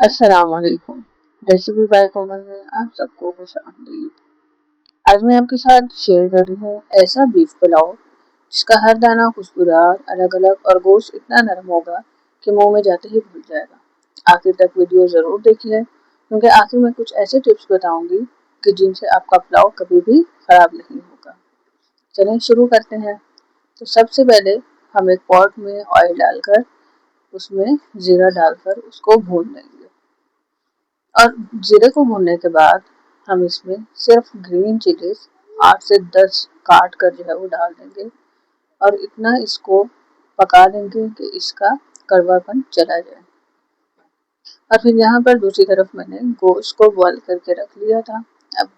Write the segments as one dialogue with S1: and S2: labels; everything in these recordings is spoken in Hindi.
S1: अस्सलाम वालेकुम। रेसिपी बाय कोमल में आप सबको खुश आमदीद। आज मैं आपके साथ शेयर कर रही हूँ ऐसा बीफ पुलाव जिसका हर दाना खुशबूदार, अलग अलग और गोश्त इतना नरम होगा कि मुंह में जाते ही भूल जाएगा। आखिर तक वीडियो जरूर देखिए क्योंकि आखिर में कुछ ऐसे टिप्स बताऊंगी कि जिनसे आपका पुलाव कभी भी खराब नहीं होगा। चलें शुरू करते हैं। तो सबसे पहले हम एक पॉट में ऑयल डालकर उसमें जीरा डालकर उसको भून लेंगे और जीरे को भूनने के बाद हम इसमें सिर्फ ग्रीन चिलीज 8 से 10 काट कर जो है वो डाल देंगे और इतना इसको पका देंगे कि इसका कड़वापन चला जाए। और फिर यहाँ पर दूसरी तरफ मैंने गोश्त को बॉईल करके रख लिया था। अब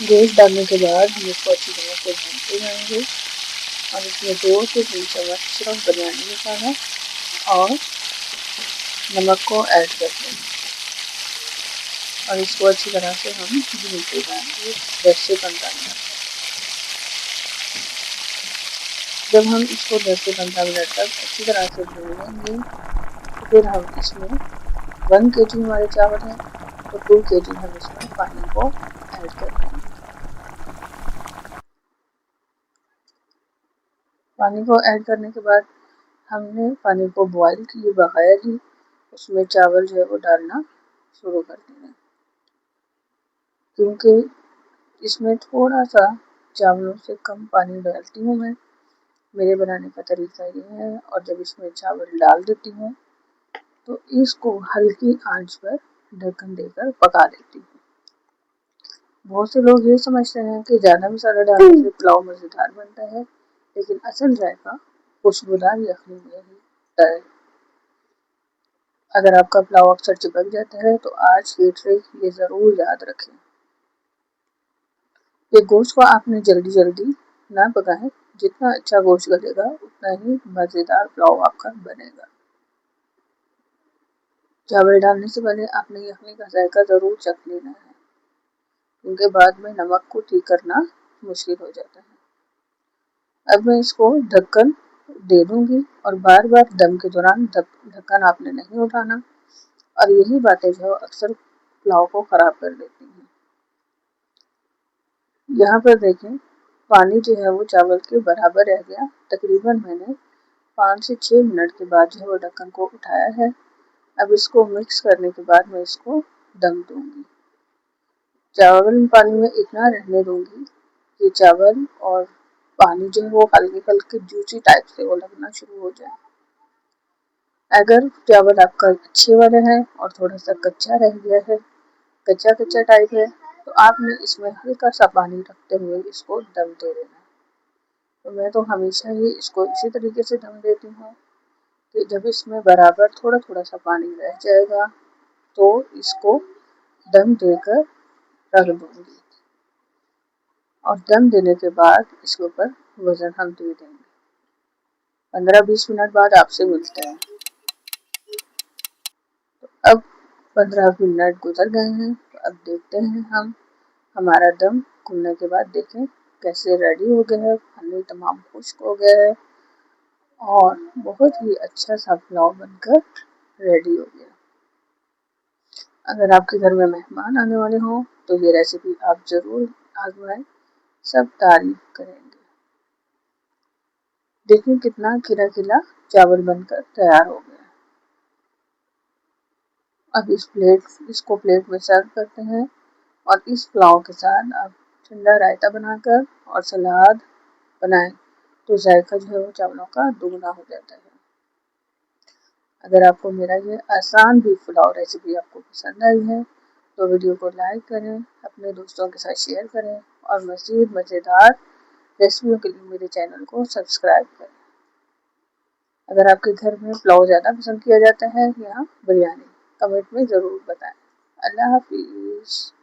S1: गोश्त डालने के बाद हम इसको अच्छी तरह से भूनते जाएंगे और इसमें 2 से 3 चम्मच सिर्फ बिरयानी मसाला और नमक को ऐड कर देंगे और इसको अच्छी तरह से हम भूनते जाएंगे 10 से 15 मिनट। जब हम इसको 10 से 15 मिनट तक अच्छी तरह से भून लेंगे तो फिर हम इसमें 1 kg हमारे चावल हैं तो 2 kg हम इसमें पानी को ऐड कर देंगे। पानी को ऐड करने के बाद हमने पानी को बॉईल किए बगैर ही उसमें चावल जो है वो डालना शुरू कर देना, क्योंकि इसमें थोड़ा सा चावलों से कम पानी डालती हूँ मैं। मेरे बनाने का तरीका ये है। और जब इसमें चावल डाल देती हूँ तो इसको हल्की आंच पर ढक्कन देकर पका लेती हूँ। बहुत से लोग ये समझते हैं कि ज़्यादा मसाला डालने से पुलाव मज़ेदार बनता है, लेकिन असल जायका खुशबूदार यखनी में ही होता है। अगर आपका पुलाव अक्सर चिपक जाता है तो आज ये ट्रिक ये ज़रूर याद रखें। ये गोश्त को आपने जल्दी जल्दी ना पकाएं, जितना अच्छा गोश्त गलेगा उतना ही मज़ेदार पुलाव आपका बनेगा। चावल डालने से पहले आपने यखनी का जायका ज़रूर चख लेना है, क्योंकि बाद में नमक को ठीक करना मुश्किल हो जाता है। अब मैं इसको ढक्कन दे दूंगी और बार बार दम के दौरान ढक्कन आपने नहीं उठाना और यही बातें जो अक्सर पुलाव को ख़राब कर देती हैं। यहाँ पर देखें पानी जो है वो चावल के बराबर रह गया। तकरीबन मैंने 5 से 6 मिनट के बाद जो है वो ढक्कन को उठाया है। अब इसको मिक्स करने के बाद मैं इसको दम दूंगी। चावल पानी में इतना रहने दूंगी कि चावल और पानी जो है वो हल्के हल्के जूसी टाइप से वो लगना शुरू हो जाए। अगर चावल आपका अच्छे वाले हैं और थोड़ा सा कच्चा रह गया है, कच्चा कच्चा टाइप है, तो आपने इसमें हल्का सा पानी रखते हुए इसको दम दे देना। तो मैं तो हमेशा ही इसको इसी तरीके से दम देती हूँ कि जब इसमें बराबर थोड़ा थोड़ा सा पानी रह जाएगा तो इसको दम देकर रख दूंगी और दम देने के बाद इसके ऊपर वजन हम दे देंगे। 15-20 मिनट बाद आपसे मिलते हैं। तो अब 15 मिनट गुजर गए हैं, तो अब देखते हैं हम हमारा दम खुलने के बाद देखें कैसे रेडी हो गया है। पानी तमाम खुश्क हो गया है और बहुत ही अच्छा सा पुलाव बनकर रेडी हो गया। अगर आपके घर में मेहमान आने वाले हों तो ये रेसिपी आप ज़रूर आजमाएं, सब तारीफ करेंगे। देखिए कितना खिला खिला चावल बनकर तैयार हो गया। अब इसको प्लेट में सर्व करते हैं और इस पुलाव के साथ आप ठंडा रायता बनाकर और सलाद बनाएं तो जायका जो है वो चावलों का दुगना हो जाता है। अगर आपको मेरा ये आसान बीफ पुलाव रेसिपी आपको पसंद आई है तो वीडियो को लाइक करें, अपने दोस्तों के साथ शेयर करें और मज़ीद मज़ेदार रेसिपियों के लिए मेरे चैनल को सब्सक्राइब करें। अगर आपके घर में पुलाव ज़्यादा पसंद किया जाता है या बिरयानी, कमेंट में ज़रूर बताएं। अल्लाह हाफिज़।